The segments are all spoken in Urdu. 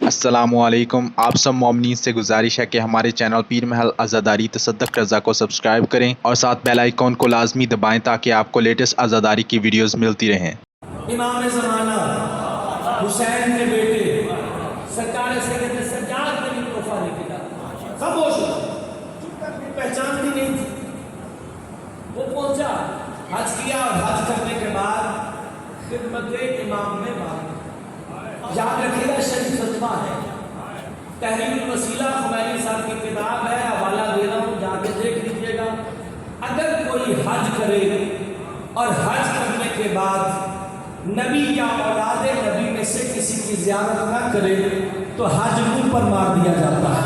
السلام علیکم، آپ سب مومنین سے گزارش ہے کہ ہمارے چینل پیر محل عزاداری تصدق رضا کو سبسکرائب کریں اور ساتھ بیل آئیکن کو لازمی دبائیں تاکہ آپ کو لیٹسٹ عزاداری کی ویڈیوز ملتی رہیں۔ امام زمانہ حسین کے بیٹے سرکار سید سجاد نے بھی تحفہ لے کے جاتا، خاموش ہو چپ کر کے پہچان بھی نہیں تھی۔ وہ پہنچا، حج کیا اور حج کرنے کے بعد خدمت امام میں مانگا۔ یاد رکھیے گا شریف فتویٰ ہے، تحریر الوسیلہ خمینی صاحب کی کتاب ہے، حوالہ دے رہا ہوں، جا کے دیکھ لیجیے گا۔ اگر کوئی حج کرے اور حج کرنے کے بعد نبی یا اولاد نبی میں سے کسی کی زیارت نہ کرے تو حج منہ پر مار دیا جاتا ہے۔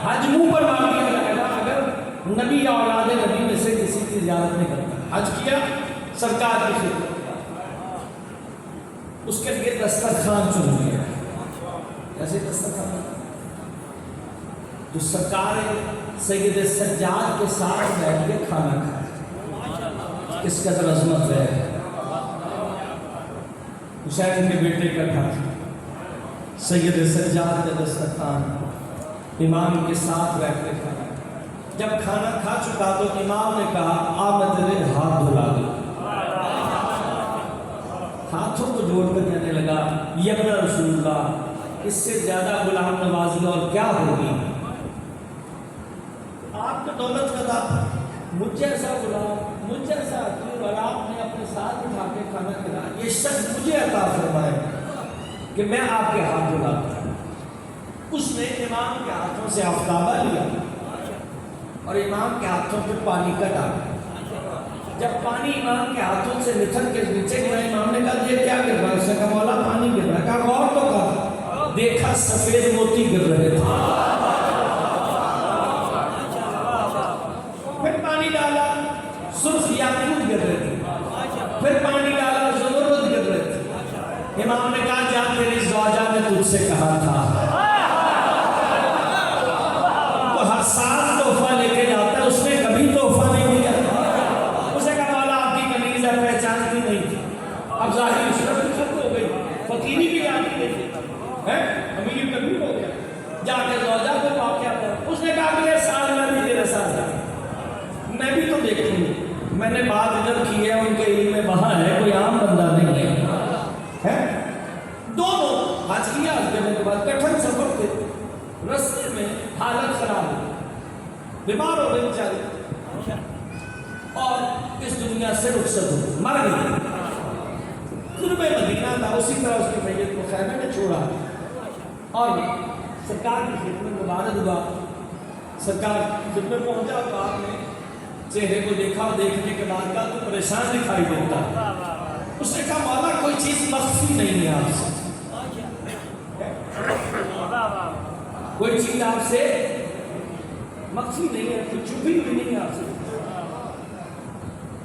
حج منہ پر مار دیا جائے گا اگر نبی یا اولاد نبی میں سے کسی کی زیارت نہیں کرتا۔ حج کیا سرکار کی خدمت، اس کے لیے دسترخوان چن لیا، ایسے دسترخوان تو سرکار سید سجاد کے ساتھ بیٹھ کے کھانا کھایا۔ کس قدر عظمت ہے، حسین کے بیٹے کا گھر، سید سجاد کا دسترخوان، امام کے ساتھ بیٹھ کے کھانا۔ جب کھانا کھا چکا تو امام نے کہا آ میں تیرے ہاتھ دھلا دوں۔ ہاتھوں کو جوڑ کر کہنے لگا یبن رسول اللہ، اس سے زیادہ غلام نوازی اور کیا ہوگی؟ آپ کا دولت کا تھا، مجھ جیسا غلام، مجھ جیسا حقیر، اور آپ نے اپنے ساتھ اٹھا کے کھانا کھلایا، یہ شخص مجھے عطا فرمائے کہ میں آپ کے ہاتھ دھلاتا ہوں۔ اس نے امام کے ہاتھوں سے آفتابہ لیا اور امام کے ہاتھوں پہ پانی کا ڈالا۔ جب پانی امام کے ہاتھوں سے نکل کے نیچے گرا، امام نے کہا یہ کیا گر رہا ہے؟ اس نے کہا مولا پانی گر رہا ہے۔ کہا غور تو کر، دیکھا سفید موتی گر رہے تھے۔ پھر پانی ڈالا، سرخ یاقوت گر رہے تھے۔ پھر پانی ڈالا، زمرد گر رہے تھے۔ امام نے کہا جا تیری زوجہ نے تجھ سے کہا تھا، تو ہر سال تحفہ لے کے جاتا ہے، اس نے کبھی تحفہ نہیں دیا۔ اسے کہا مولا آپ کی کنیز ہے، پہچانتی نہیں تھی، اب ظاہری عشرت بھی ختم ہو گئی، فقیری بھی آتی نہیں ہے، امیر کبھی ہو گیا، جا کے زوجہ کو واقعہ تھا۔ اس نے کہا اگلے سال میں بھی تیرے ساتھ جاؤں، میں بھی تو دیکھوں گی، میں نے بات ادھر کی ہے، ان کے علم میں وہاں ہے، کوئی عام بندہ نہیں ہے۔ دونوں حج کیا، حج کرنے کے بعد کٹھن سفر تھے، رستے میں حالت خراب ہوئی، بیمار ہو گئی بیچاری اور اس دنیا سے رخصت ہو گئی، مر گئی۔ قرب مدینہ تھا، اسی طرح اس کی میت کو خیمے میں چھوڑا اور سرکار کی خدمت میں وارد ہوا۔ سرکار کی خدمت پہنچا تو آپ نے چہرے کو دیکھا اور دیکھنے کے بعد کہا تو پریشان دکھائی دیتا۔ اس نے کہا مولا کوئی چیز مخفی نہیں ہے آپ سے، کوئی چیز آپ سے مخفی نہیں ہے، کوئی چھپی بھی نہیں ہے آپ سے۔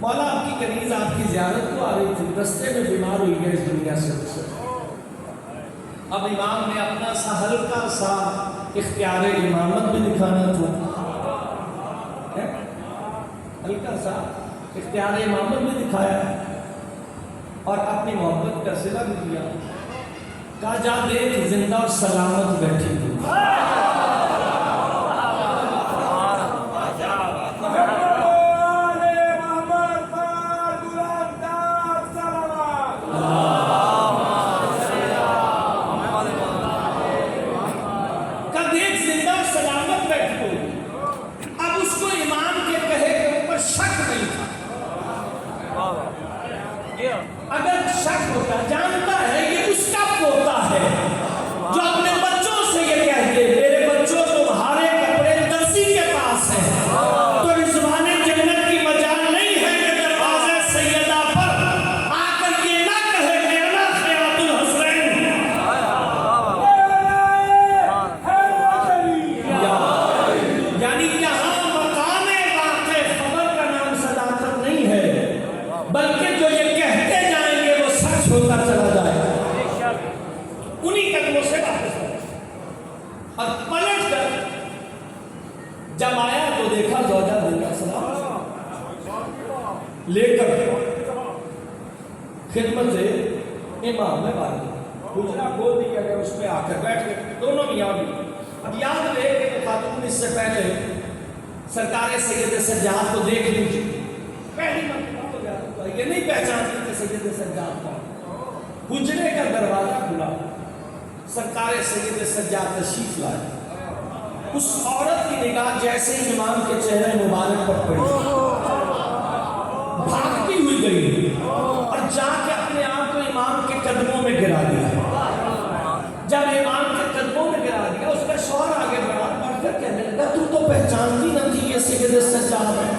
مولا آپ کی کنیز آپ کی زیارت کو آ رہی تھی، رستے میں بیمار ہوئی ہے اس دنیا سے۔ اب امام نے اپنا سا ہلکا سا اختیار امامت بھی دکھانا تھا، ہلکا سا اختیار امامت بھی دکھایا اور اپنی محبت کا صلہ بھی کیا۔ کہا جا دیکھ زندہ اور سلامت بیٹھی تھی۔ اگر شک ہوتا، جانتا ہے یہ اس کا پوتا ہے جو اپنے بچوں سے یہ کہہ دے میرے بچوں تمہارے کپڑے درزی کے پاس ہیں، تو رضوان جنت کی مجال نہیں ہے کہ دروازے سیدہ پر آ کر یہ نہ کہے کہ انا خیرات الحسین۔ یعنی یہاں مقام واقع خبر کا نام صداقت نہیں ہے، بلکہ جو یہ کہتے ہوتا چلا جائے، انہی قدموں سے واپس آئے اور پلٹ کر جب آیا تو دیکھا زوجہ دیکھا سلام لے کر خدمت امام میں بات گجرا کھول دیا گیا، اس پہ آ کر بیٹھ گئے دونوں میاں بھی. اب یاد رہے کہ خاتون اس سے پہلے سرکار سید سجاد کو دیکھ لیجیے، پہلی مرتبہ ہو جاتا یہ نہیں پہچانتے کہ سید سجاد کون. حجرے کا دروازہ کھلا، سرکار سید سجاد تشریف لائے. اس عورت کی نگاہ جیسے امام کے چہرے مبارک پر پڑی، بھاگتی ہوئی گئی اور جا کے اپنے آپ کو امام کے قدموں میں گرا دیا. جب امام کے قدموں میں گرا دیا، اس کا شوہر آگے بڑھ کر کہنے لگا تو تو پہچانتی نہ تھی یہ سید سجاد ہے،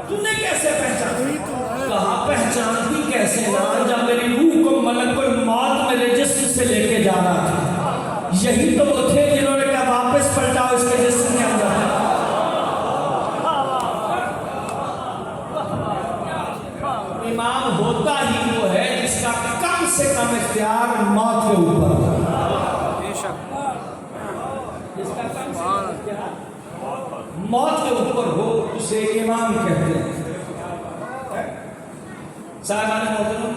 تو نے کیسے پہچانی؟ کہا پہچانتی کیسے نہ، جب میری روح کو ملک الموت میرے جسم سے لے کے جا رہا تھا، یہی تو وہ تھے جنہوں نے کہا واپس پلٹاؤ اس کے جسم کے اندر. امام ہوتا ہی وہ ہے جس کا کم سے کم اختیار موت کے اوپر ہو. جس کا کم سے کم اختیار موت کے اوپر ہو اسے امام کہتے ہیں. صاحبان محترم،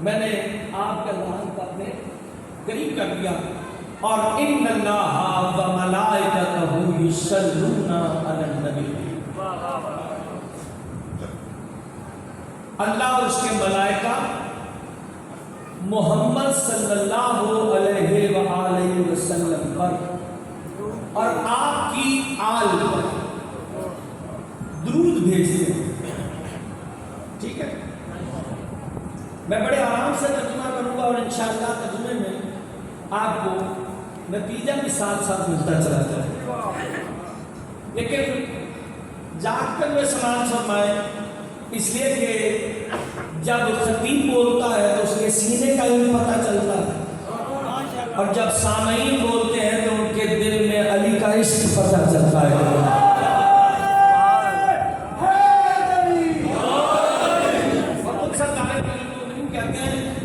میں نے آپ کا ذہن کو اپنے قریب کر دیا. اور ان اللہ و ملائکتہ یصلون علی النبی، اللہ اور اس کے ملائکہ محمد صلی اللہ علیہ وآلہ وسلم پر اور آپ کی آل پر درود بھیجتے ہیں. ٹھیک ہے، میں بڑے آرام سے ترجمہ کروں گا اور انشاءاللہ ترجمے میں آپ کو نتیجہ بھی ساتھ ساتھ ملتا چلا جائے. لیکن جاگ کر میں سماعت فرمائے، اس لیے کہ جب خطیب بولتا ہے تو اس کے سینے کا بھی پتہ چلتا ہے، اور جب سامعین بولتے ہیں تو ان کے دل میں علی کا عشق پتہ چلتا ہے.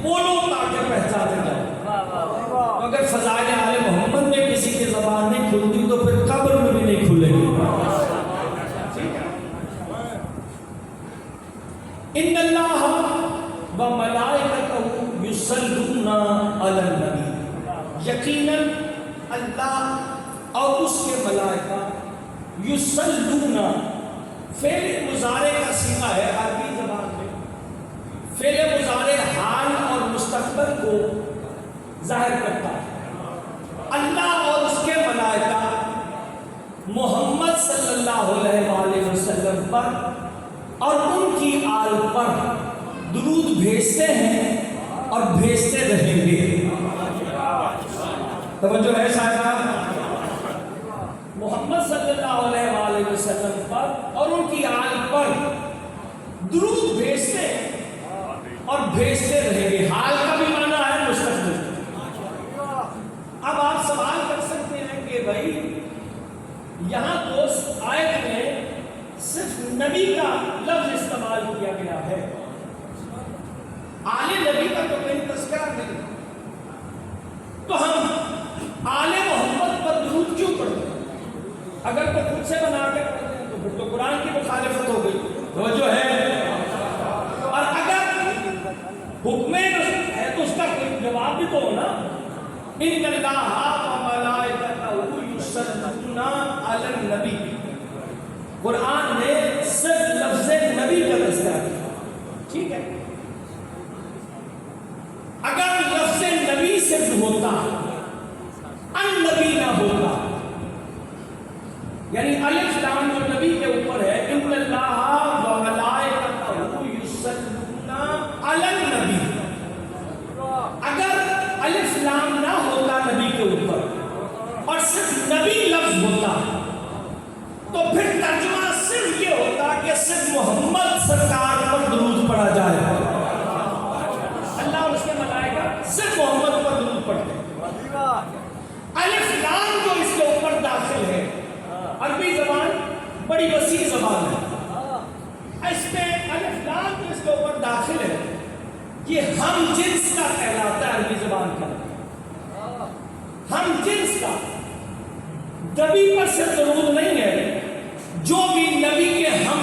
بولو تاکہ پہچانے جاؤ. اگر فضائل آل محمد میں کسی کی زبان نہیں کھلتی تو پھر قبر میں بھی نہیں کھلے گی. ان اللہ و ملائکتہ یصلون علی النبی، یقیناً اللہ اور اس کے ملائکہ یصلون فعل مضارع کا صیغہ ہے عربی زبان میں. فعل مضارع حال اور مستقبل کو ظاہر کرتا ہے. اللہ اور اس کے ملائکہ محمد صلی اللہ علیہ وآلہ وسلم پر اور ان کی آل پر درود بھیجتے ہیں اور بھیجتے رہیں گے. توجہ ہے صاحبان، محمد صلی اللہ علیہ وآلہ وسلم پر اور ان کی آل پر درود بھیجتے ہیں اور بھیجتے رہیں گے. حال کا بھی معنی ہے مستقبل. اب آپ سوال کر سکتے ہیں کہ بھائی یہاں تو آیت میں صرف نبی کا لفظ استعمال کیا گیا ہے، آل نبی کا تو کہیں تذکرہ نہیں، تو ہم آل محمد پر درود کیوں پڑھتے ہیں؟ اگر تو خود سے بنا کے پڑھتے ہیں تو پھر تو قرآن کی مخالفت ہو گئی. وہ جو ہے، اور اگر حکم ہے تو اس کا کوئی جواب بھی تو ہونا. ان اللہ و ملائکتہ یصلون علی النبی، قرآن نے صرف لفظ نبی کا تذکرہ کیا. ٹھیک ہے، اگر لفظ نبی صرف ہوتا، ان نبی نہ ہوتا، یعنی الف لام جو نبی کے اوپر ہے، ان اللہ و ملائکتہ یصلون علی النبی، اگر الف لام نہ ہوتا نبی کے اوپر اور صرف نبی لفظ ہوتا تو پھر ترجمہ صرف یہ ہوتا کہ صرف محمد سرکار پر درود پڑھا جائے. اللہ اور اس کے ملائکہ صرف محمد پر درود پڑھتے ہیں. الف لام جو اس کے اوپر داخل ہے، عربی زبان بڑی وسیع زبان ہے، اس میں الف لام جو اس کے اوپر داخل ہے یہ ہم جنس کا کہلاتا ہے. عربی زبان کا ہم جنس کا، نبی پر صرف درود نہیں ہے، جو بھی نبی کے ہم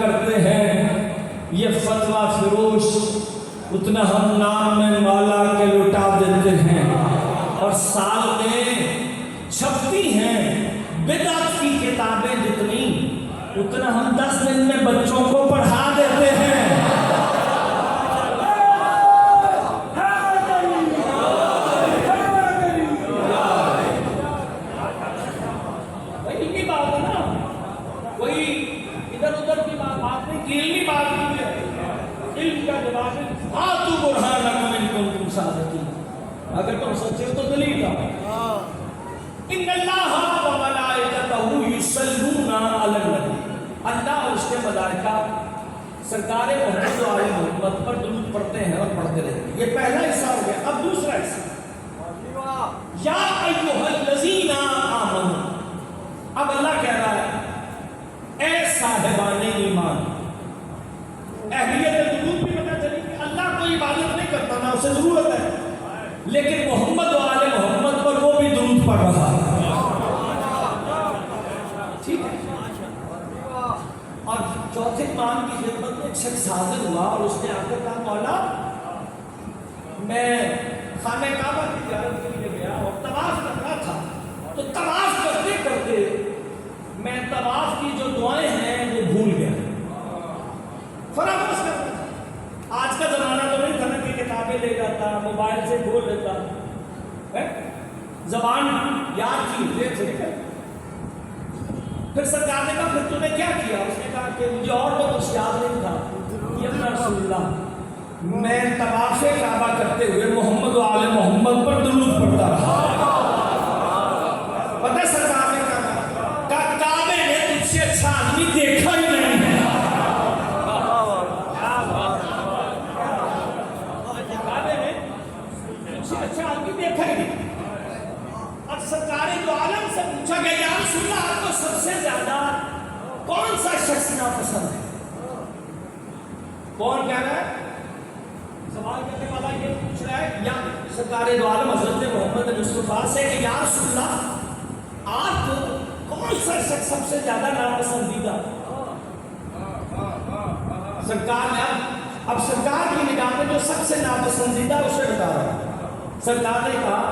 کرتے ہیں یہ فتویٰ فروش اتنا ہم نام میں مالا کے لٹا دیتے ہیں، اور سال میں چھپتی ہیں بدعت کی کتابیں جتنی اتنا ہم 10 دن میں بچوں کو پڑھا دیتے ہیں۔ اگر تم سچے ہو تو دلیل لاؤ۔ ان اللہ و ملائکتہ یصلون علی النبی، اللہ اور اس کے ملائکہ سرکار محمد و آل محمد پر درود پڑھتے ہیں اور پڑھتے رہتے ہیں۔ یہ پہلا حصہ ہو گیا۔ اب دوسرا حصہ، یا ایھا الذین آمنوا، اب اللہ کہہ رہا ہے اے صاحبان ایمان، اہلیت درود بھی پتہ چلی کہ اللہ کوئی عبادت نہیں کرتا، نہ اسے ضرورت ہے، لیکن محمد و آل محمد پر وہ بھی درود پڑھ رہا ہے۔ ٹھیک ہے، اور چوتھے امام کی خدمت میں ایک شخص حاضر ہوا اور اس نے آ کر کہا مولا میں خانہ کعبہ کی زیارت کے لیے گیا اور طواف کرنا تھا، تو طواف کرتے کرتے میں طواف کی جو دعائیں ہیں وہ بھول گیا، فراموش کر دیا۔ آج کا زمانہ تو نہیں تھا نا کہ کتابیں لے جاتا، موبائل سے بھول لیتا، زبان یاد کی لے سے پھر سرکار نے کہا پھر تم نے کیا کیا؟ اس نے کہا کہ مجھے اور وہ کچھ یاد نہیں تھا، یا رسول اللہ میں طواف کعبہ کرتے ہوئے محمد و آل محمد پر درود پڑھتا رہا۔ پتہ سرکار نے کہا کعبے نے تجھ سے اچھا آدمی دیکھا ہی نہیں ہے۔ کعبے نے تجھ سے اچھا آدمی دیکھا ہی نہیں۔ اور سرکار دو عالم سے پوچھا گیا یا رسول اللہ آپ کو سب سے زیادہ کون سا شخص ناپسند ہے؟ کون کہہ رہا ہے؟ سوال کرنے والا یہ پوچھ رہا ہے یا سرکار دو عالم حضرت محمد مصطفیٰ سے کہ یا رسول اللہ آپ کو کون سا شخص سب سے زیادہ ناپسندیدہ؟ سرکار نے اب سرکار کی نگاہ میں جو سب سے ناپسندیدہ اسے بتا رہا ہے۔ سرکار نے کہا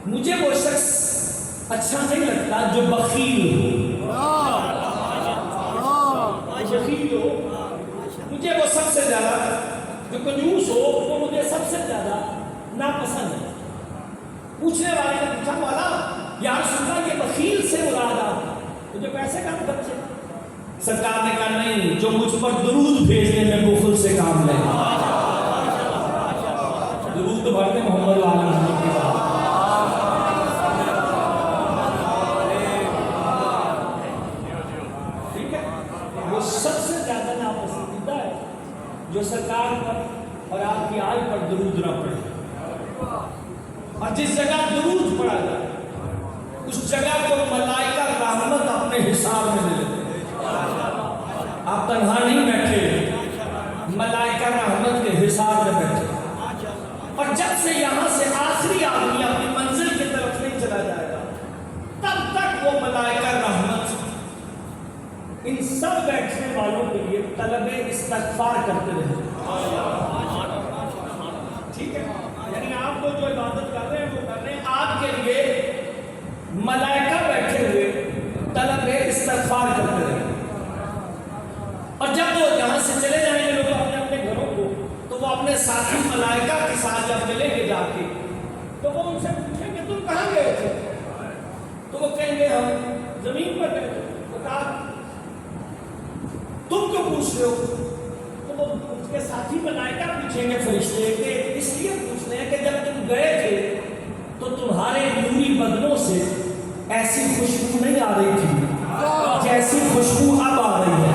مجھے وہ شخص اچھا نہیں لگتا جو بخیل ہو، بخیل ہو مجھے وہ سب سے زیادہ، جو کنجوس ہو وہ مجھے سب سے زیادہ ناپسند ہے۔ پوچھنے والے نے پوچھا مولا یا رسول اللہ یہ بخیل سے مراد آپ مجھے پیسے کا بچے؟ سرکار نے کہا نہیں، جو مجھ پر درود بھیجنے میں بخل سے کام لے۔ درود تو بھرتے محمد و آل محمد کے بعد، سب سے زیادہ ناپسندیدہ ہے جو سرکار پر اور آپ کی آل پر درود نہ پڑے، اور جس جگہ درود پڑا جائے اس جگہ کو ملائکہ رحمت اپنے حساب میں لے لیتے ہیں۔ آپ تنہا نہیں بیٹھے، ملائکہ رحمت کے حساب میں بیٹھے، اور جب سے یہاں سے آخری آدمی اپنی منزل کی طرف نہیں چلا جائے گا تب تک وہ ملائکہ رحمت ان سب بیٹھنے والوں کے لیے طلب استغفار کرتے رہے۔ ٹھیک ہے، یعنی آپ کو جو عبادت کر رہے ہیں وہ کر رہے ہیں، آپ کے لیے ملائکہ بیٹھے ہوئے طلب استغفار کرتے رہے، اور جب وہ یہاں سے چلے جائیں گے لوگ اپنے اپنے گھروں کو تو وہ اپنے ساتھی ملائکہ کے ساتھ جب ملیں گے جا کے تو وہ ان سے پوچھیں گے تم کہاں گئے تھے؟ تو وہ کہیں گے ہم زمین پر گئے تھے۔ تو کہا تم کیوں پوچھ رہے ہو؟ تو وہ اس کے ساتھی ملائکہ پوچھیں گے فرشتے کہ اس لیے پوچھ رہے ہیں کہ جب تم گئے تھے تو تمہارے نوری بدنوں سے ایسی خوشبو نہیں آ رہی تھی جیسی خوشبو اب آ رہی ہے۔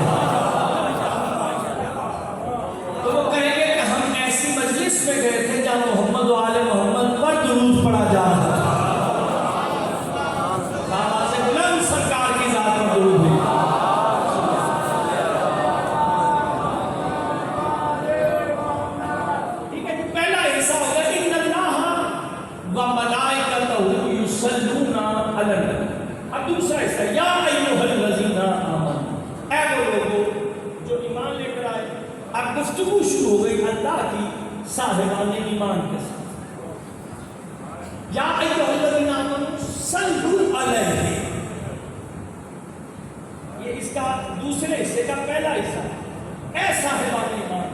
تو وہ کہیں گے کہ ہم ایسی مجلس میں گئے تھے جہاں محمد و آل محمد پر درود پڑھا جا رہا تھا، آواز بلند سرکار کی ذات پر درود ہے۔ اب دوسرا حصہ یا ایھا الذین آمنوا، اے وہ اب گفتگو شروع ہو گئی اللہ کی صاحبان ایمان کے ساتھ. یا ایھا الذین آمنوا صلوا علیہ، یہ اس کا دوسرے حصے کا پہلا حصہ ہے. اے صاحبان ایمان،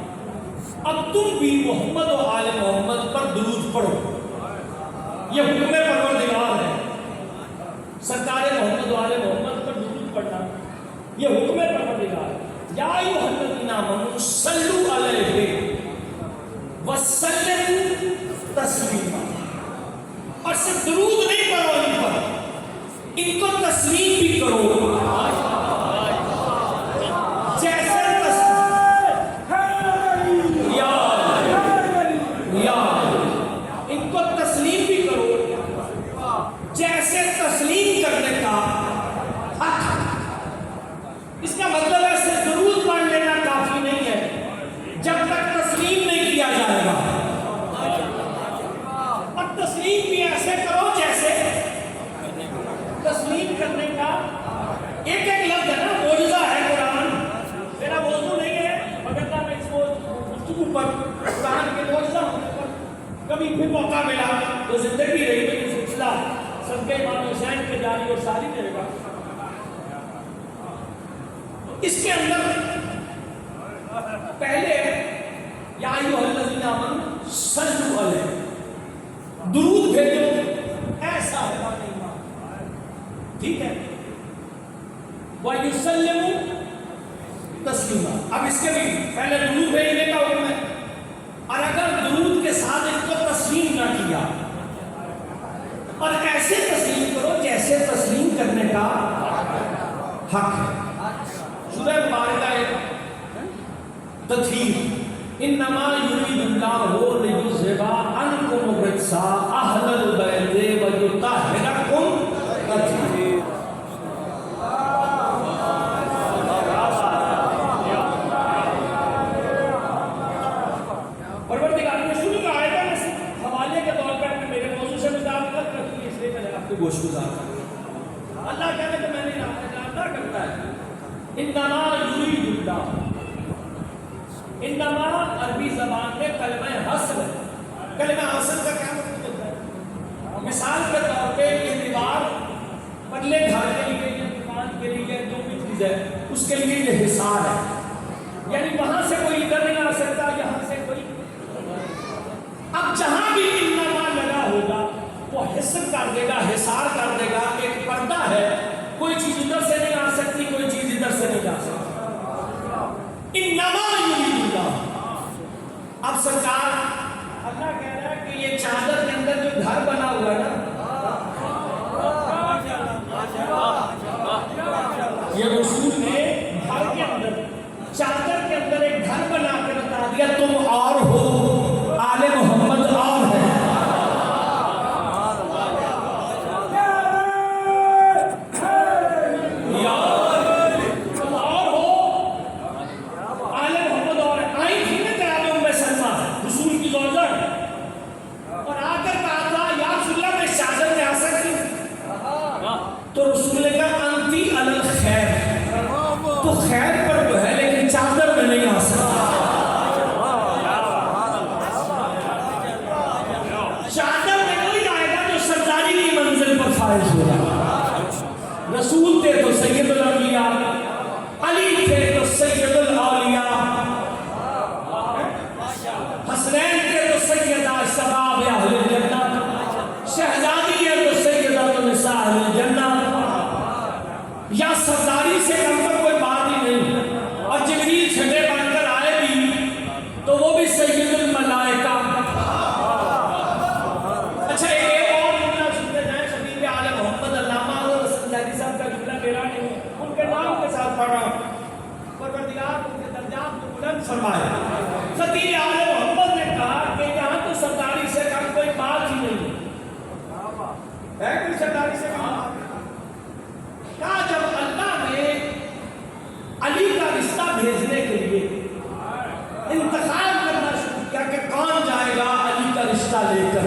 اب تم بھی محمد و آل محمد پر درود پڑھو. یہ حکم پروردگار ہے، سرکار محمد و آل محمد پر درود پڑھنا یہ حکم پروردگار ہے. یا ایھا الذین آمنوا صلوا علیہ وسلموا تسلیما. اور صرف درود نہیں پڑھو ان پر، ان کو تسلیم بھی کرو. جیسے ان کو تسلیم بھی کرو جیسے تسلیم کرنے کا حق. اس کا مطلب ہے صرف درود پڑھ لینا کافی نہیں ہے جب تک تسلیم نہیں کیا جائے گا. اور تسلیم بھی ایسے کرو جیسے تسلیم کرنے کا ایک ایک لفظ ہے نا، معجزہ ہے قرآن. میرا موضوع نہیں ہے مگر میں اس کو گفتگو پر قرآن کے معجزہ ہونے پر کبھی بھی موقع ملا تو زندگی رہی تو یہ سلسلہ صدقہ امام حسین کے جاری اور ساری رہے گا. اس کے اندر پہلے یا ایھا الذین آمنوا صلوا علیہ، درود بھیجو ایسا ہے ٹھیک ہے. وَيُسَلِّمُ تسلیما. اب اس کے بھی پہلے درود بھیجنے کا حکم ہے، اور اگر درود کے ساتھ اس کو تسلیم نہ کیا اور ایسے تسلیم کرو جیسے تسلیم کرنے کا حق ہے. سورہ مبارکہ ایک تطہیر، انما یرید اللہ لیذھب عنکم الرجس اہل البیت ویطہرکم تطہیرا. پروردگار نے شروع کا آیت میں حوالے کے طور پر میرے موضوع سے مطابقت کرتی ہے، اس لیے میں آپ کو گوش گزار کروں. اللہ کہتے کہ میں نے ادا کرتا ہے. انما یرید اللہ، انما عربی زبان میں کلمہ حصر ہے. کلمہ حصر کا کیا مطلب ہوتا ہے؟ مثال کے طور پہ یہ دیوار پلے گھر کے لیے یا دکان کے لیے جو بھی چیز ہے اس کے لیے یہ حصار ہے. یعنی وہاں سے کوئی ادھر نہیں آ سکتا، یہاں سے کوئی. اب جہاں بھی انما لگا ہوگا وہ حصر کر دے گا، حصار کر دے گا. ایک پردہ ہے، کوئی چیز ادھر سے نہیں آ سکتی، کوئی چیز ادھر سے نہیں جا سکتی. انما یرید اللہ. اب سرکار اللہ کہہ رہا ہے کہ یہ چادر کے اندر جو گھر بنا ہوا ہے نا، یہ رسول نے گھر کے اندر چادر کے اندر ایک گھر بنا کے بتا دیا تم اور ہو، آل محمد اور ہے. تو رسول نے کہا انتی علی الخیر، تو خیر پر تو ہے لیکن چادر میں نہیں آ سکتا. چادر میں کوئی آئے گا جو سرداری کی منزل پر فائز ہوگا. رسول تھے تو سید الانبیاء، علی تھے تو سید الاولیاء، حسنین تھے تو سیدہ شباب اہل الجنہ، شہزادی ہے تو سیدہ نساء اہل الجنہ. یا سرداری سے کم پر کوئی بات ہی نہیں. اور جبریل چھٹے بن کر آئے بھی تو وہ بھی سید الملائکہ. اچھا ایک اور جملہ سنتے جائیں شبیب آل محمد علامہ اور سنجادی صاحب کا جملہ میرا نہیں ہے، ان کے نام کے ساتھ پڑھ رہا ہوں. پروردگار ان کے درجات کو بلند فرمائے. خطیر آل محمد نے کہا کہ یہاں تو سرداری سے کم کوئی بات ہی نہیں ہے. کوئی سرداری سے کم کہا جب اللہ نے علی کا رشتہ بھیجنے کے لیے انتخاب کرنا شروع کیا کہ کون جائے گا علی کا رشتہ لے کر.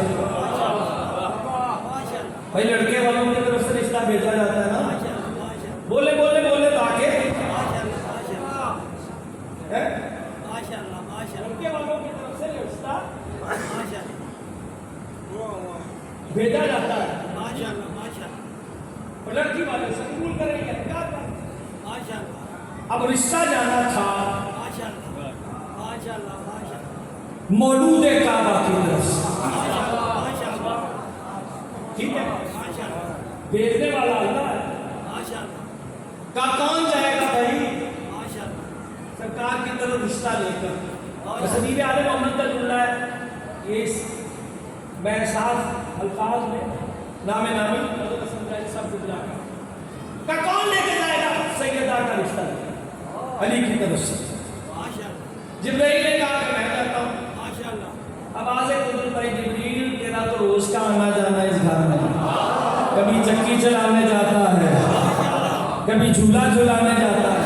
بھائی لڑکے والوں کی طرف سے رشتہ بھیجا جاتا ہے نا، بولے بولے بولے تو آگے لڑکے والوں کی طرف سے رشتہ بھیجا جاتا ہے اور لڑکی والے سے قبول کریں گے کیا کریں؟ اب رشتہ جانا تھا مولود کعبہ کی طرف سے، ٹھیک ہے، بھیجنے والا اللہ ہے، کون جائے گا بھائی سرکار کی طرف رشتہ لے کر؟ حبیب عالم محمد اللہ ہے، یہ میں صاف الفاظ میں نامی سب گزرا کا کون لے کے جائے گا؟ سیدہ کا رشتہ لے علی کی طرف سے۔ جبرائیل نے کہا کہ میں جاتا ہوں۔ اب آج قدرت بھائی جبریل تیرا تو روز کا آنا جانا اس گھر میں، کبھی چکی چلانے جاتا ہے، کبھی جھولا جھولانے جاتا ہے،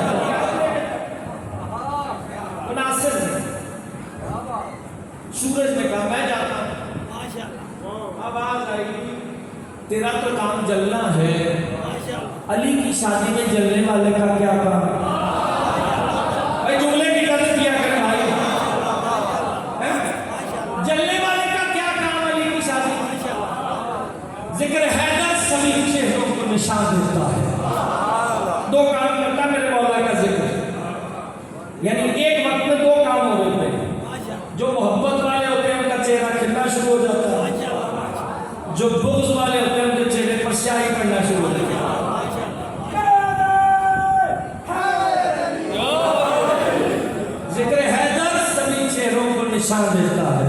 مناسب ہے۔ سورج نے کہا میں جاتا ہوں۔ اب آج آئی تیرا تو کام جلنا ہے، علی کی شادی میں جلنے والے کا کیا کام؟ بھائی جملے کی قدر کیا کریں بھائی، جلنے والے کا کیا کام علی کی شادی میں؟ ذکر حیدر سبھی چہروں کو نشان دیتا ہے، دو کام کرتا میرے مولا کا ذکر، یعنی ایک وقت میں دو کام ہو رہے ہیں، جو محبت والے ہوتے ہیں ان کا چہرہ کھلنا شروع ہو جاتا ہے، جو بغض والے ہوتے ہیں ان کے چہرے پر سیاہی پڑنا شروع ہو جاتی ہے۔ ذکر حیدر سبھی چہروں کو نشان دیتا ہے،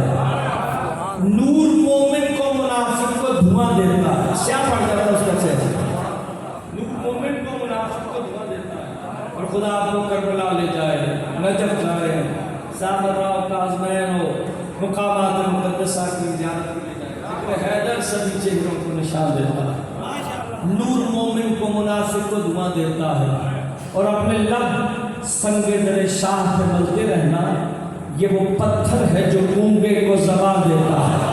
نور مومن کو منافق کو دھواں دیتا ہے، سیاہ پڑ جاتا ہے اس کا چہرہ، نور مومن کو منافق کو دھواں دیتا ہے۔ اور خدا آپ کو کربلا لے جائے، نجف جائے، سامرا و کاظمین ہو، مقامات مقدسہ کی زیارت لے جائے، ذکر حیدر سبھی چہروں کو نشان دیتا ہے، نور مومن کو منافق کو دھواں دیتا ہے، اور اپنے لب سنگ در شاہ پہ ملتے رہنا، یہ وہ پتھر ہے جو گونگے کو زبان دیتا ہے۔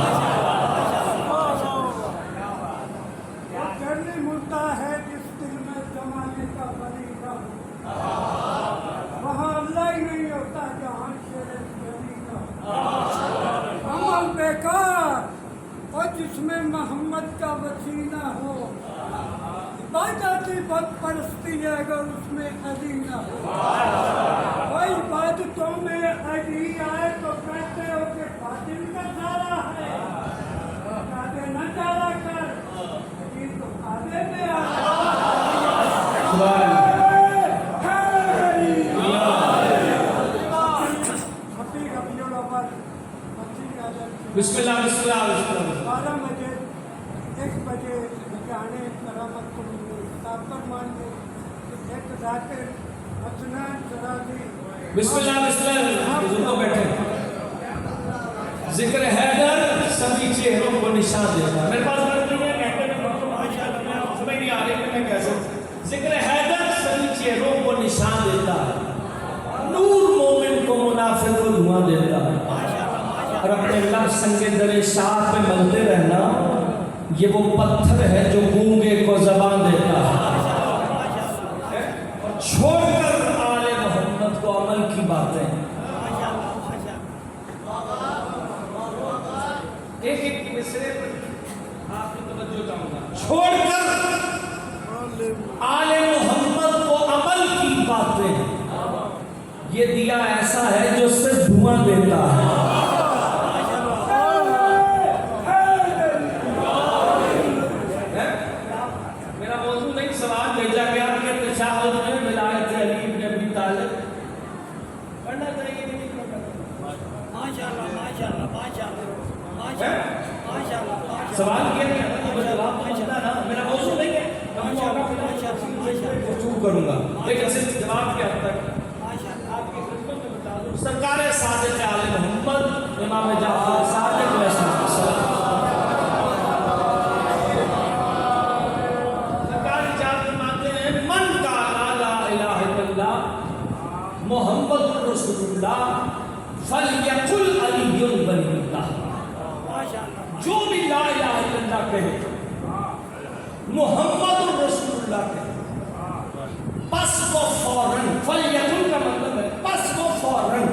ملتا ہے جس دل میں زمانے کا فریقہ، وہاں اللہ ہی نہیں ہوتا جہاں شیر گلی کا عمل بیکار، اور جس میں محمد کا وسیلہ ہو، عبادتی بت پرستی ہے اگر اس میں علی نہ ہو، کوئی عبادتوں میں علی آئے تو کہتے ہو کہ باطل کا سارا ہے، کعبے نہ چارا کر، علی تو کعبے میں آئے۔ بسم اللہ بسم اللہ بسم اللہ۔ 12 بجے 1 بجے جانے کرامت کو کتاب پر مان لے، ایک ذاکر حسنان شرازی۔ بسم اللہ بسم اللہ، بزرگوں بیٹھے۔ ذکر حیدر سبھی چہروں کو نشان دیتا ہے، میرے پاس بات نہیں ہے، کہتے ہیں سمجھ نہیں آ رہی کہ میں کیسے۔ ذکر حیدر سبھی چہروں کو نشان دیتا ہے، نور مومن کو منافق کو دھواں دیتا ہے، اور اپنے لب سنگ در شاہ پہ ملتے رہنا، یہ وہ پتھر ہے جو گونگے کو زبان دیتا ہے، اور چھوڑ کر آل محمد کو عمل کی باتیں، ایک ایک مصرے پر آپ کی توجہ چاہوں گا، چھوڑ کر آل محمد کو عمل کی باتیں، یہ دیا ایسا ہے جو صرف دھواں دیتا ہے۔ میرا موضوع نہیں، سوال بھیجا گیا کہ تشہد میں ولایت علی بن ابی طالب پڑھنا چاہیے کہ نہیں پڑھنا چاہیے؟ سوال کیا گیا نا تو جواب پوچھنا نا، میرا موضوع نہیں ہے، میں موقع ملا گفتگو کروں گا، لیکن صرف جواب کے حد تک آپ کی خدمت میں بتا دوں، سرکار صادق آل محمد امام جعفر صادق علیہ السلام، سرکار اجازت فرماتے ہیں من قال لا الہ الا اللہ محمد رسول اللہ فلیقل علی بن اللہ، جو بھی لا الہ الا اللہ کہے، محمد رسول اللہ کہے، بس وہ فوراً، فلیقل کا مطلب ہے بس وہ فوراً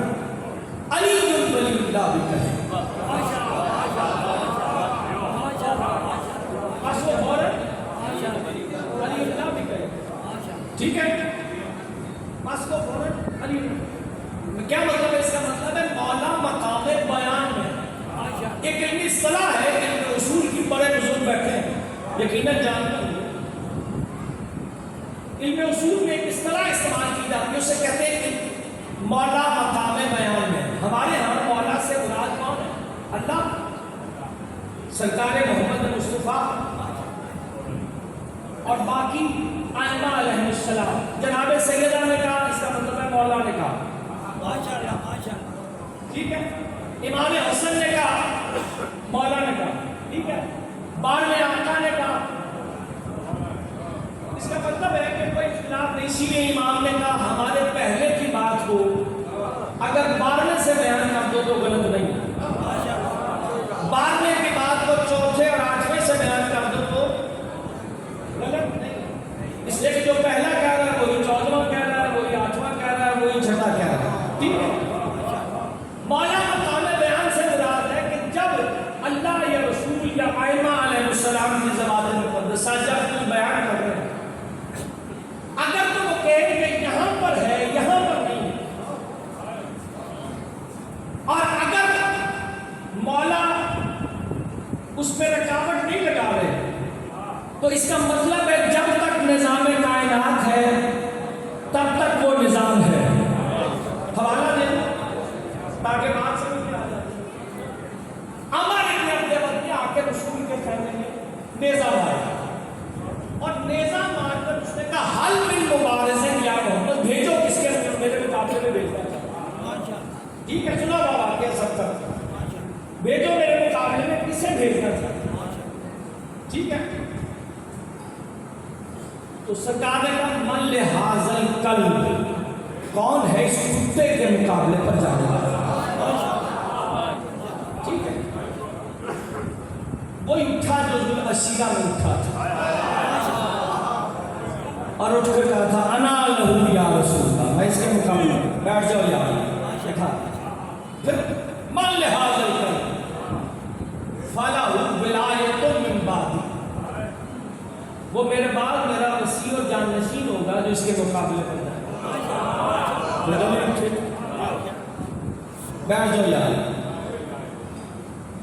علی کیا مطلب ہے اس کا؟ مطلب ہے مولا مقام بیان میں ایک علمی اصطلاح ہے، علم اصول کی بڑے بزرگ بیٹھے ہیں یقیناً جانتے ہیں، علم اصول میں ایک اصطلاح استعمال کی جاتی ہے، اسے کہتے ہیں کہ مولا مقام بیان میں۔ ہمارے ہاں مولا سے مراد کون ہے؟ اللہ، سرکار محمد مصطفیٰ اور باقی ائمہ علیہ السلام۔ جناب سیدہ نے کہا، اس کا مطلب ہے مولا نے کہا، ٹھیک ہے۔ امام حسن نے کہا، مولا نے کہا، ٹھیک ہے۔ بعد میں آقا نے کہا۔ اس کا مطلب ہے کہ کوئی اختلاف نہیں، اسی لیے امام نے کہا ہمارے پہلے کی بات کو اگر 12 سے بیان کر دو تو غلط نہیں، 12 کی بات کو 4 اور 8 سے بیان کر دو تو غلط نہیں، اس لیے کہ جو پہلا کہہ رہا ہے وہی 14واں کہہ رہا ہے، وہی 8واں کہہ رہا ہے، وہی 6واں کہہ رہا ہے، ٹھیک ہے۔ مولا مقام بیان سے مراد ہے کہ جب اللہ یا رسول یا ائمہ علیہ السلام کی زبان مقدسہ جب کوئی بیان کر رہے ہیں، اگر تو وہ کہیں کہ یہاں پر ہے یہاں پر نہیں ہے، اور اگر مولا اس پہ رکاوٹ نہیں لگا رہے تو اس کا مطلب ہے جب تک نظام کائنات ہے تب تک وہ نظام ہے۔ حوالہ دیں تاکہ بات سمجھ میں آ جائے۔ عمر ابن عبد العزیز نے آ کے رسول کے خیمے میں نیزہ مارا اور نیزہ مار کر اس نے کہا حل من مبارزہ یا محمد، بھیجو کس کے میرے مقابلے میں بھیجنا چاہتا، ٹھیک ہے، سنا بابا کیا سب تک بھیجو میرے مقابلے میں کسے بھیجنا چاہتا، ٹھیک ہے۔ تو سرکار نے کہا من لہذا الکلب، کون ہے اس کتے کے مقابلے پر جانے والا، ٹھیک ہے۔ وہی اٹھا جو ذوالعشیرہ میں اٹھا تھا اور اٹھ کر کہا تھا انا لہو یا رسول اللہ، میں اس کے مقابلے میں بیٹھ جاؤ یا اٹھا۔ پھر من لہذا الکلب فلہ ولایۃ من بعدی، وہ میرے بعد میرا وسیع اور جانشین ہوگا جو اس کے مقابلے پر جائے۔ بیٹھ جاؤ یار،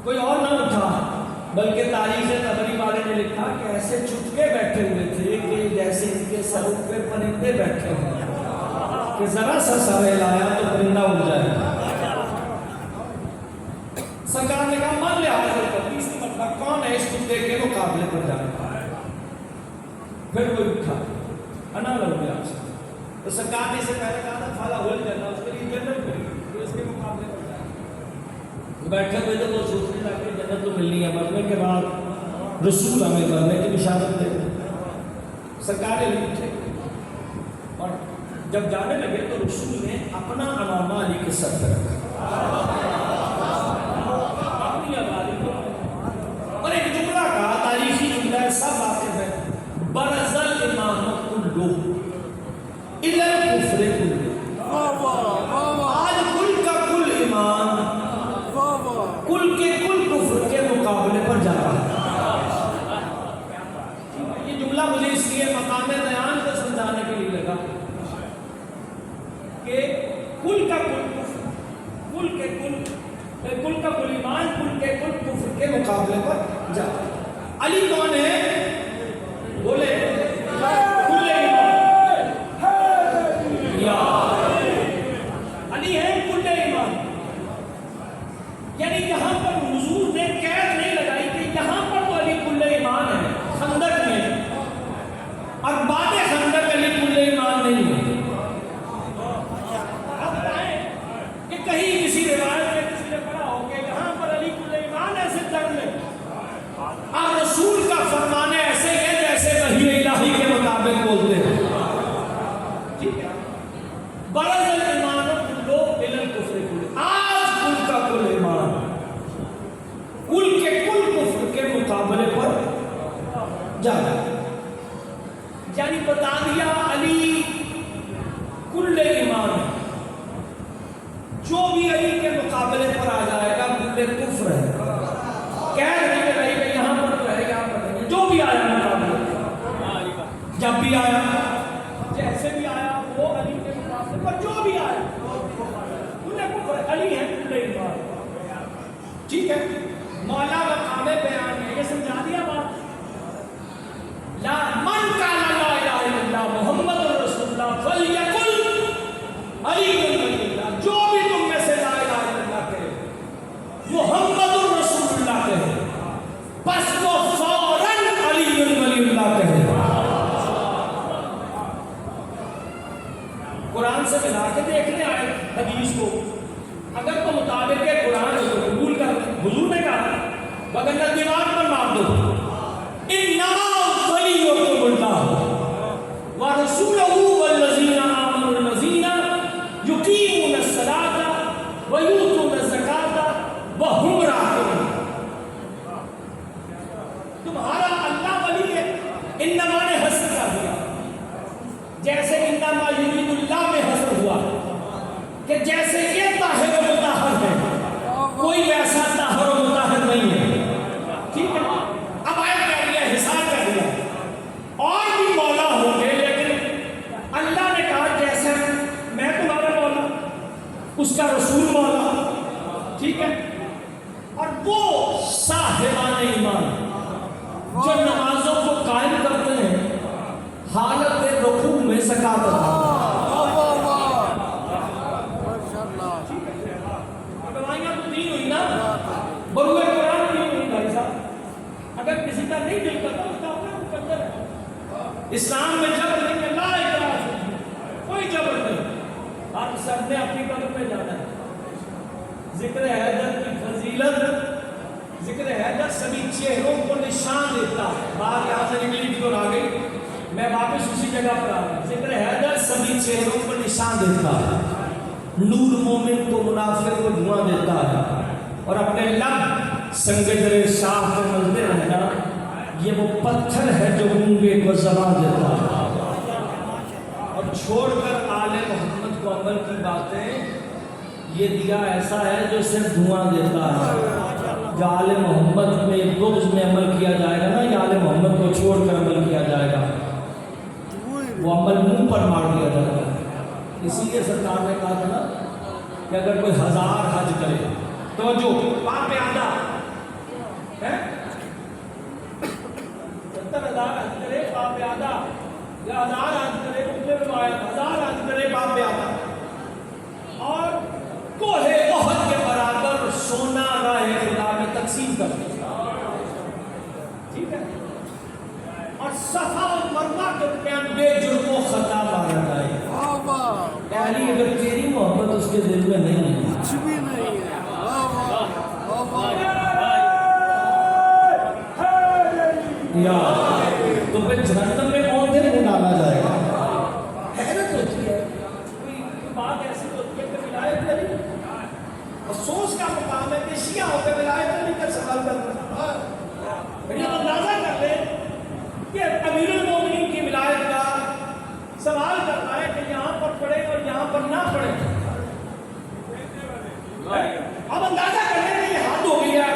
کوئی اور نہ اٹھا، بلکہ تاریخ طبری والے نے لکھا کہ ایسے چھٹکے بیٹھے ہوئے تھے کہ جیسے ان کے سروں پہ پرندے بیٹھے ہوئے کہ ذرا سا سر ہلایا تو پرندہ اڑ جائے۔ سرکار نے کہا من لہٰذا الکلب، اس مطلب کون ہے اس کتے کے مقابلے پر جانے والا۔ پھر وہ اٹھا انا لہو یا رسول اللہ، تو سرکار نے اسے پہلے کہا تھا فلا ہو جانا، اس کے لیے جنت ملی، تو اس کے مقابلے پر جائے۔ بیٹھے ہوئے تو وہ سوچنے لگے جنت تو ملنی ہے، مرنے کے بعد رسول ہمیں مرنے کی بشارت دے۔ سرکار نے اٹھے اور جب جانے لگے تو رسول نے اپنا امامہ علی کے سر پہ رکھا اور ایک جملہ کہا، تاریخی جملہ ہے، سب واقف ہے، برز الامامۃ کلہ الی الکفر کلہ، آج کل کا کل ایمان کل کے کل کفر کے مقابلے پر جا رہا ہے۔ یہ جملہ مجھے اس لیے مقام بیان کو سمجھانے کے لیے لگا کہ کل کا کل کفر، کل کے کل کا کل ایمان کل کے کل کفر کے مقابلے پر جا رہا ہے۔ علی کون ہے؟ بولے کل ایمان، علی ہے کل ایمان، یعنی یہاں پر حضور نے قید نہیں لگائی کہ یہاں پر تو علی کل ایمان ہے خندق میں، اور بعد خندق علی کل ایمان نہیں ہے۔ اب بتائیں کہ کہیں کسی روایت میں کسی نے پڑھا ہو کہ یہاں پر علی کل ایمان ایسے تر میں، اور رسول کا فرمانے ایسے ہے جیسے وحی الہی کے مطابق بولتے ہیں، ٹھیک ہے۔ برز الایمان کلہ الی الکفر کلہ، آج کل کا کل ایمان کل کے کل کفر کے مقابلے پر جا رہا ہے، یعنی بتا دیا علی کل ایمان ہے، جو بھی علی کے مقابلے پر آ جائے گا کل کفر ہے، کہہ نہیں رہی کہ یہاں پر تو ہے یہاں پر نہیں، جو بھی آیا مقابلے جب بھی آیا جیسے بھی آیا وہ علی کے مقابلے پر جو بھی آیا ٹھیک ہے، مولا مقام بیان ہے، یہ سمجھا دیا بات. لا من قال لا الہ الا اللہ محمد رسول اللہ فلیقل علی ولی اللہ، جو بھی تم میں سے لا الہ الا اللہ کہے محمد رسول اللہ کہے بس وہ فوراً علی ولی اللہ کہے. قرآن سے ملا کے دیکھنے آئے حدیث کو، اگر تو مطابق ہے قرآن کو قبول کر لیں. حضور نے کہا وگرنہ دیوار پر مار دو. انما ولیکم اللہ ورسولہ والذین آمنوا الذین یقیمون الصلاۃ ویؤتون الزکاۃ وہم راکعون. تمہارا اللہ ولی ہے. انما نے حسر کر دیا، جیسے انما یرید اللہ میں حسر ہوا کہ جیسے یہ طاہر و مطہر ہے کوئی ویسا طاہر و مطہر نہیں ہے. ٹھیک ہے، اب آیت کہہ رہی ہے حساب کر دیا اور بھی مولا ہوں گے، لیکن اللہ نے کہا جیسے میں تمہارا مولا اس کا رسول مولا. ٹھیک ہے، اور وہ صاحبان ایمان جو نمازوں کو قائم کرتے ہیں حالت رکوع میں زکات ادا دوائیاں تو دین ہوئی نا، بروئے قرآن بھی ہوئی بھائی صاحب. اگر کسی کا نہیں دل کرتا اس کا اپنا مقدر ہے. اسلام میں جبر نہیں ہے، لا اکراہ فی الدین، کوئی جبر نہیں. آپ سب نے اپنی قدر پہ جانا ہے. ذکر حیدر کی فضیلت، ذکر حیدر سبھی چہروں کو نشان دیتا ہے. بات یہاں سے نکلی تھی اور آ گئی، میں واپس اسی جگہ پر آ گیا. ذکر حیدر سبھی چہروں کو نشان دیتا ہے. نور مومن کو منافق کو دھواں دیتا ہے، اور اپنے لب سنگدر شاہ کو ملتے رہنا. یہ وہ پتھر ہے جو گونگے کو زبان دیتا ہے. اور چھوڑ کر آل محمد کو عمل کی باتیں، یہ دیا ایسا ہے جو صرف دھواں دیتا ہے. جو آل محمد میں بغض میں عمل کیا جائے گا نا، یہ آل محمد کو چھوڑ کر عمل کیا جائے گا، وہ عمل منہ پر مار دیا جائے گا. اسی لیے سرکار نے کہا تھا نا کہ اگر کوئی 1000 حج کرے تو جو پاک آدھا 70,000 حج کرے پاک آدھا، یا 1000 حج کرے روایت 1000 حج کرے پاک آدھا، اور کوہ احد کے برابر سونا راہ خدا میں تقسیم کر دیا. ٹھیک ہے، اور صفا اور مروہ کے درمیان بے جرم و خطا مارا جائے. یعنی اگر تیری محبت اس کے دل میں نہیں ہے کچھ بھی نہیں ہے. یا تو پھر جہنم میں کون دے منہ ڈالا جائے گا. حیرت ہوتی ہے، کوئی بات ایسی ہوتی ہے کہ ولایت نہیں، افسوس کا مقام ہے کہ شیعہ ہو کے ولایت نہیں کر سوال کرتا. یہ اندازہ کر لے کہ امیر المومنین کی ولایت کا سوال کرتا ہے کہ یہاں پر پڑھے اور یہاں پر نہ پڑھے. اب اندازہ کر لیں کہ یہ حد ہو گیا،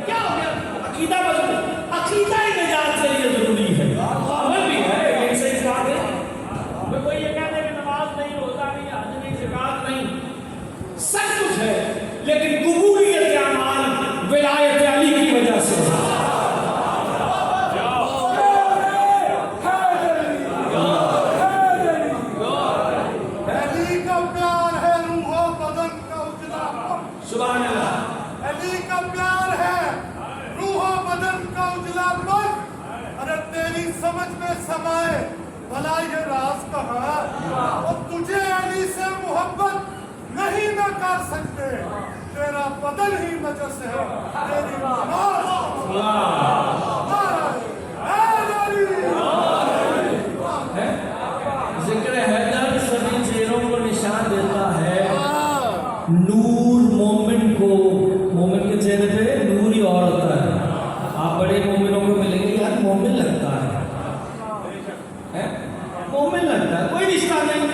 کیا ہو گیا؟ عقیدہ بدل، عقیدہ ہی نجات کے لیے ضروری ہے، عمل بھی ہے. ایک سے اس بات ہے کوئی یہ کہتے ہیں کہ نماز نہیں، روزہ نہیں، حج نہیں، زکات نہیں، سب کچھ ہے، لیکن قبولیت اعمال ولایت علی کی وجہ سے. سبحان اللہ. علی کا پیار ہے روح و بدن کا اجلا پر. ارے تیری سمجھ میں سمائے بھلا یہ راز کہاں، اور تجھے علی سے محبت نہیں نہ کر سکتے. تیرا بدن ہی نجس ہے، تیری نماز. ذکر حیدر سبھی چہروں کو نشان دیتا ہے. نور مومن کو، مومن کے چہرے پہ نور ہی اور ہوتا ہے. آپ بڑے مومنوں کو ملیں گے، یار مومن لگتا ہے، مومن لگتا ہے، کوئی رشتہ نہیں.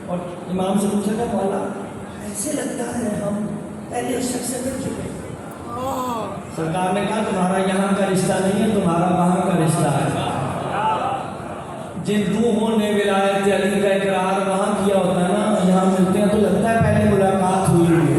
اور امام سے پوچھا تھا مولا ایسے لگتا ہے ہم پہلے اس شخص سے مل چکے. سرکار نے کہا تمہارا یہاں کا رشتہ نہیں ہے، تمہارا وہاں کا رشتہ ہے. جن روحوں نے ولایت علی کا اقرار وہاں کیا ہوتا ہے نا، یہاں ملتے ہیں تو لگتا ہے پہلے ملاقات ہوئی ہے.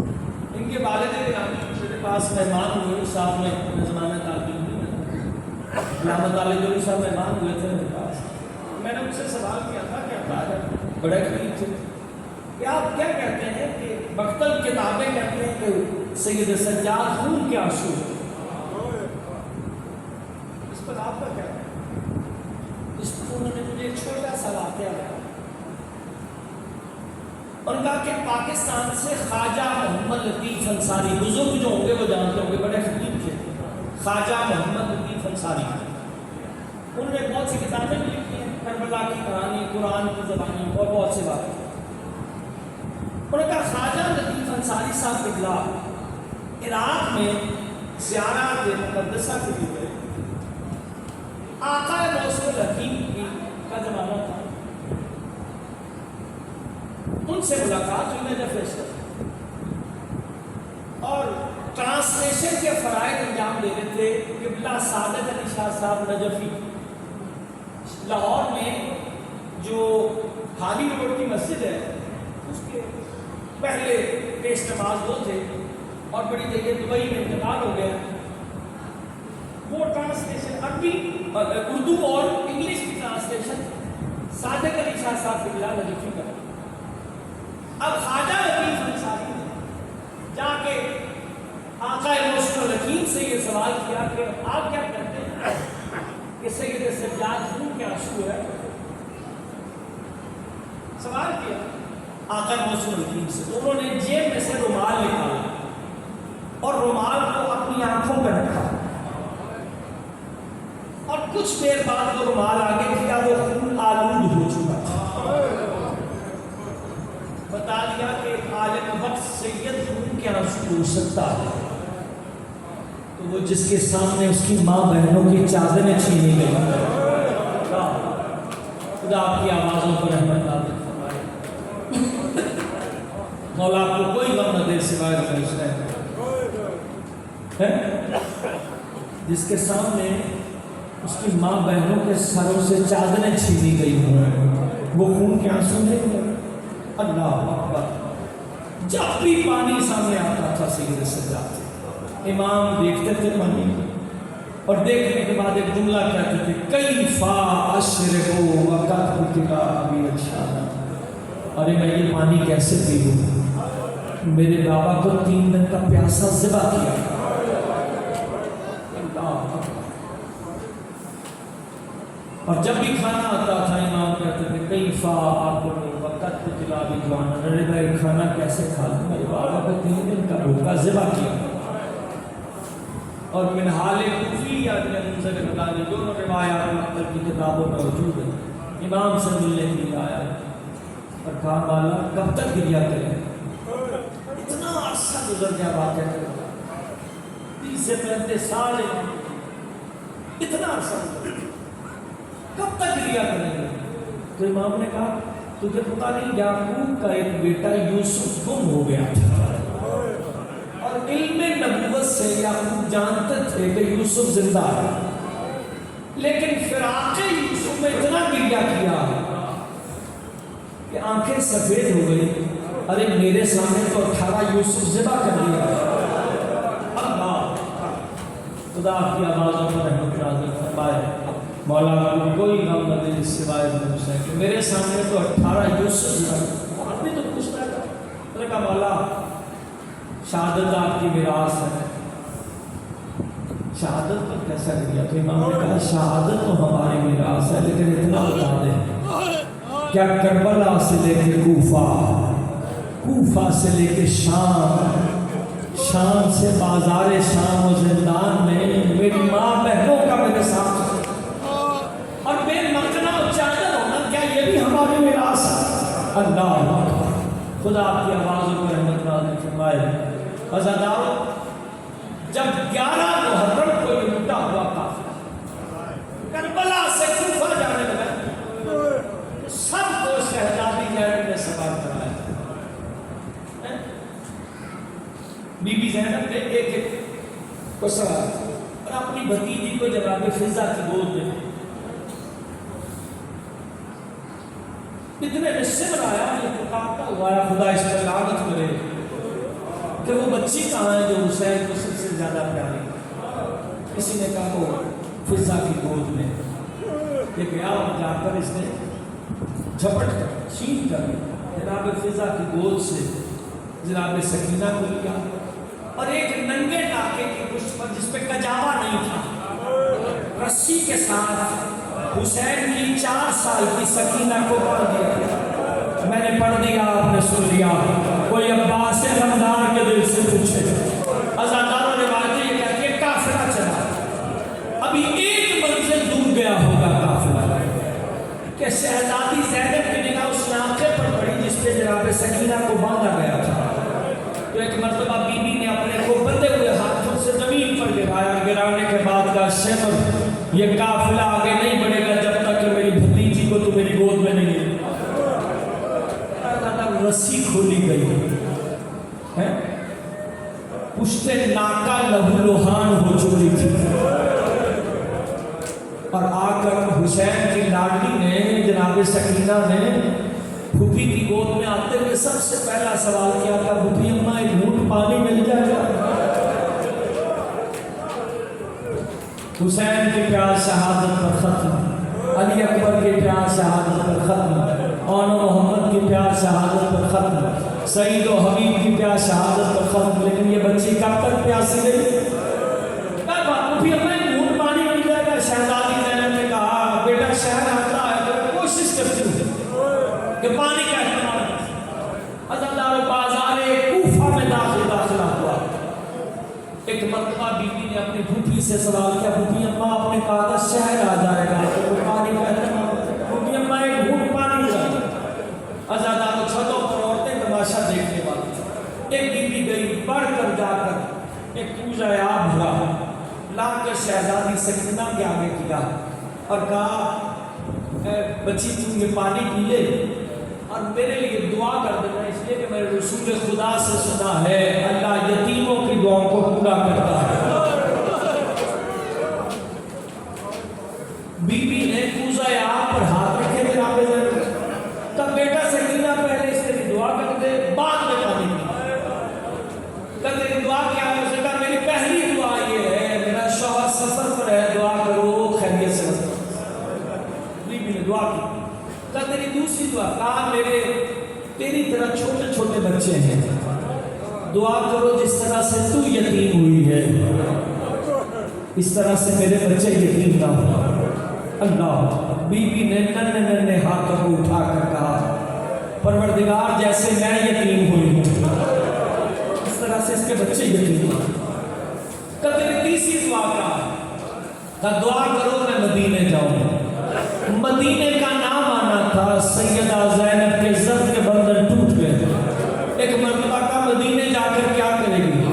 ان کے والد گرامی میرے پاس مہمان ہوئے صاحب میں اپنے زمانہ تعلیم نہیں علامہ طالب علی صاحب مہمان ہوئے تھے میرے پاس. میں نے ان سے سوال کیا تھا کہ آپ بڑے قریب تھے کہ آپ کیا کہتے ہیں کہ مکتب کتابیں کہتے ہیں کہ سید سجاد خون کے آنسو. اس پر آپ کا کیا ہے؟ اس پر انہوں نے مجھے ایک چھوٹا سا واقعہ بتایا اور کہا کہ پاکستان سے خواجہ محمد لطیف انصاری بزرگ جو ہوں گے وہ جانتے ہوں گے بڑے خطیب تھے خواجہ محمد لطیف انصاری. انہوں نے بہت سی کتابیں بھی لکھی ہیں کربلا کی کہانی قرآن کی زبانی اور بہت سی باتیں. انہوں نے کہا خواجہ لطیف انصاری صاحب اطلاع عراق میں زیارات مقدسہ کے لیے گئے. آقا موصول حکیم کا زمانہ تھا. ان سے ملاقات ہوئی نجف سے اور ٹرانسلیشن کے فرائض انجام دے رہے تھے. قبلہ سعادت علی شاہ صاحب نجفی لاہور میں جو ہالی روڈ کی مسجد ہے اس کے پہلے پیش نماز وہ تھے اور بڑی جگہ دبئی میں انتقال ہو گیا. وہ ٹرانسلیشن عربی اردو اور انگلش کی ٹرانسلیشن صادق علی شاہ صاحب کے بلا نجفی کا. اب خواجہ لطیف انصاری نے جا کے آقا موصول حکیم سے یہ سوال کیا کہ آپ کیا کہتے ہیں کہ سید سجاد خون کے آنسو ہے. سوال کیا آقا موصول حکیم سے. انہوں نے جیب میں سے رومال نکالا اور رومال کو اپنی آنکھوں پہ رکھا اور کچھ دیر بعد وہ رومال آگے کیا وہ خون آلود ہو چکا تھا. بتا دیا کہ عالم وقت سید خون کے آنسو ہو سکتا ہے تو وہ جس کے سامنے اس کی ماں بہنوں کی چادریں چھینی گئی. خدا آپ کی آوازوں پر رحمت نازل فرمائے. مولا آپ کو کوئی غم نہ دے سوائے رحمت ہے جس کے سامنے اس کی ماں بہنوں کے سروں سے چادریں چھینی گئی ہوں وہ خون کے آنسو نہیں ہوئے. اللہ اکبر. جب بھی پانی سامنے آتا تھا سید سجاد امام دیکھتے تھے پانی اور دیکھنے کے بعد ایک جملہ کہتے تھے کیفا اشربو وقت کتبا ابی الشان. ارے میں یہ پانی کیسے پیوں؟ میرے بابا کو 3 دن کا پیاسا ذبح کیا. اور جب بھی کھانا آتا تھا امام کہتے تھے کیفا آکل وقت کتبا ابی الشان. ارے میں کھانا کیسے کھا لوں؟ میرے بابا کو 3 دن کا بھوکا ذبح کیا. اور منہال کوفی یا منظر بتانے دونوں روایات مکتب کی کتابوں میں موجود ہے. امام سے ملنے کے لیے آیا اور کہا والا کب تک گریا کریں؟ اتنا عرصہ گزر گیا واقعہ کریں 30 سے 35 سال اتنا عرصہ کب تک گریا کریں گے؟ تو امام نے کہا تجھے پتا نہیں یعقوب کا ایک بیٹا یوسف گم ہو گیا تھا اور علم نبوت سے یعقوب جانتے تھے کہ یوسف زندہ ہے لیکن فراق یوسف میں اتنا گریہ کیا کہ آنکھیں سفید ہو گئی. ارے میرے سامنے تو 18 یوسف ذبح کر دیا. اللہ خدا آپ کی آوازوں پر رحمت نازل فرمائے. مولا کو کوئی غم نہ دے سوائے مجھ کہ میرے سامنے تو 18 یوسف ذبح. آپ نے تو پوچھتا ہے تو نے کہا مولا شہادت آپ کی میراث ہے. شہادت پر کیسا گریا؟ تو امام نے کہا شہادت تو ہماری میراث ہے لیکن اتنا بتا دیں کیا کربلا سے لے کے کوفہ کوفہ سے لے کے شام شام سے بازار شام و زندان میں میری ماں بہنوں کا میرے ساتھ اور بے مکنا و چادر ہونا کیا یہ بھی ہماری میراث ہے؟ اللہ خدا آپ کی آوازوں پر رحمت نازل فرمائے. عزادارو جب 11 محرم کو یہ لٹا ہوا قافلہ کربلا سے کوفہ جانے لگا سب کو شہزادی زینب نے سوار کرایا. بی بی زینب نے ایک ایک کو سوار اور اپنی بھتیجی کو جناب فضہ کی گود میں اتنے میں سمر آیا یہ پکارتا ہوا ہے خدا اس پر لعنت کرے بچی کہاں ہے جو حسین کو سب سے زیادہ پیاری؟ کسی نے کہا وہ فضا کی گود میں. یہ گیا اور جا کر اس نے جھپٹ کر چھین کر جناب فضا کی گود سے جناب سکینہ کو لیا اور ایک ننگے ڈاکے کی پشت پر جس پہ کجاوا نہیں تھا رسی کے ساتھ حسین کی 4 سال کی سکینہ کو باندھ دیا. میں نے پڑھ دیا، آپ نے سن لیا. کوئی عباس رمضان کے دل سے پوچھے. عزاداروں نے بات یہ کہا کہ قافلہ چلا، ابھی ایک منزل دور گیا ہوگا قافلہ کہ شہزادی زینب کی نگاہ اس ناقے پر پڑی جس پہ جناب سکینہ کو باندھا گیا تھا. تو ایک مرتبہ بی بی نے اپنے کو بندے ہوئے ہاتھوں سے زمین پر گرایا. گرانے کے بعد کا شہر یہ قافلہ آگے نہیں بڑھے گا جب تک کہ میری بھتیجی کو تو میری گود میں نہیں. رسی کھولی گئی ہے، پشتے ناکا لہو لوہان ہو چکی تھی اور آ کر حسین کی لاڈلی نے جناب سکینہ نے پھوپھی کی گود میں آتے ہوئے سب سے پہلا سوال کیا تھا، پھوپھی اماں ایک گھونٹ پانی مل جائے گا؟ حسین کی پیاس شہادت پر ختم، علی اکبر کی پیاس شہادت پر ختم، آن محمد کی پیاس شہادت پر ختم، سعید و حبیب کی پیاس شہادت پر ختم. لیکن یہ بچی کب تک پیاسی رہی؟ پھر ہمیں گھونٹ پانی مل جائے گا. شہزادی زینب نے کہا بیٹا شہر آتا ہے تو میں کوشش کرتی ہوں کہ پانی کا اہتمام. عزادار بازار کوفہ میں داخلہ ہوا. ایک مرتبہ بی بی نے اپنی پھوپھی سے سوال کیا، پھوپھی اماں آپ نے کہا تھا شہر آ جائے گا تو پانی کا اہتمام. پھوپھی اماں ایک گھونٹ پانی ملا. عزادار چھتوں پر عورتیں تماشا دیکھنے والی. ایک بی بی گئی بڑھ کر جا کر ایک کوزہ آب بھرا لا کر شہزادی سکینہ کے آگے کیا اور کہا بچی تم یہ پانی پی لے اور میرے لیے دعا کر دینا، اس لیے کہ میں نے رسول خدا سے سنا ہے اللہ یتیموں کی دعاؤں کو پورا کرتا ہے. بی بی نے کوزہ آب پر ہاتھ رکھے تھے آپ نے تب بیٹا سکینہ پہلے اس کے دعا کر دے بعد میں پانی پی. کل میری دعا کیا ہے؟ اسے کہا میری پہلی دعا یہ ہے میرا شوہر سفر پر ہے، دعا کرو خیریت سے. بی بی نے دعا کی. کل میری دوسری دعا کہا میرے تیری طرح چھوٹے چھوٹے بچے ہیں، دعا کرو جس طرح سے تو یتیم ہوئی ہے اس طرح سے میرے بچے یتیم نہ ہو. اللہ. بی بی نے ننھے ننھے ہاتھوں کو اٹھا کر کہا پروردگار جیسے میں یتیم ہوئی ہوں اس طرح سے اس کے بچے یتیم ہوئے. کل میری تیسری دعا کا دعا کرو میں مدینے جاؤں. مدینے کا نام آنا تھا، سیدہ زینب کے زد کے بندھن ٹوٹ گئے. ایک مرتبہ کا مدینے جا کر کیا کرے گی؟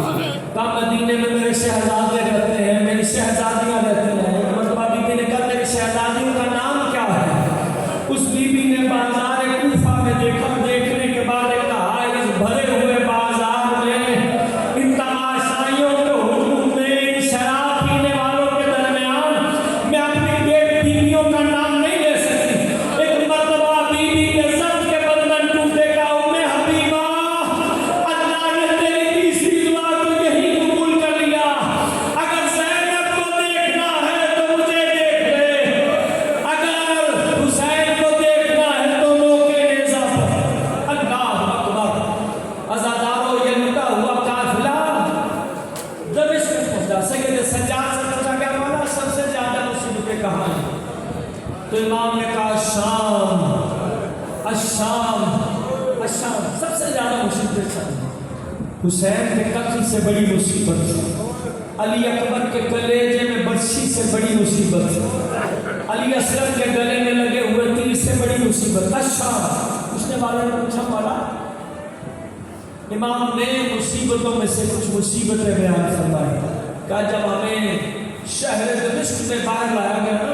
کہا مدینے میں میرے شہزادے رہتے ہیں، میری شہزادیاں رہتی ہیں. ایک مرتبہ بی بی نے کہا میری شہزادیوں کا نام کیا ہے؟ اس بی بی نے بازار کوفہ میں دیکھا. دیکھنے کے بعد کہا اس بھرے ہوئے بازار میں ان تماشائیوں کے ہجوم میں ان شراب پینے والوں کے درمیان میں اپنی بیٹیوں کا نام نہیں لے سکتی. ایک مرتبہ بی بی کے زد کے بندھن ٹوٹے گا. ام حبیبہ اللہ نے تیری تیسری دعا کو یہی قبول کر لیا. اگر زینب کو دیکھنا ہے تو مجھے دیکھ لے، اگر حسین کو دیکھنا ہے تو موقع نیزہ پر. اللہ اکبر. عزاداروں یہ لٹا ہوا قافلہ دمشق پہنچا. سید سجاد سے پوچھا کہ مولا سب سے زیادہ مصیبتیں کہاں ہیں؟ تو امام نے کہا الشام سب سے زیادہ مصیبتیں. حسین کے قتل سے بڑی مصیبت، علی اکبر کے کلیجے میں برچھی سے بڑی مصیبت، علی اصغر کے گلے میں لگے ہوئے تیر سے بڑی مصیبت. پوچھنے والے نے پوچھا مولا امام نے مصیبتوں میں سے کچھ مصیبتیں بیان فرمائی. کہا جب ہمیں شہر دمشق میں باہر لایا گیا نا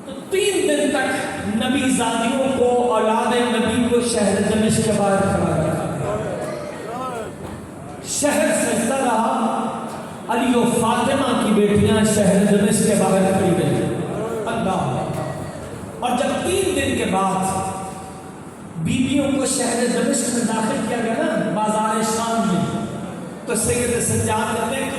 تو 3 دن تک نبی زادیوں کو اولاد نبی کو شہر دمشق کے باہر کھڑا کیا. شہر سجدہ رہا، علی و فاطمہ کی بیٹیاں شہر دمشق کے باہر کھڑی گئی. اللہ. اور جب 3 دن کے بعد بیویوں کو شہر دمشق میں داخل کیا گیا نا بازار شام میں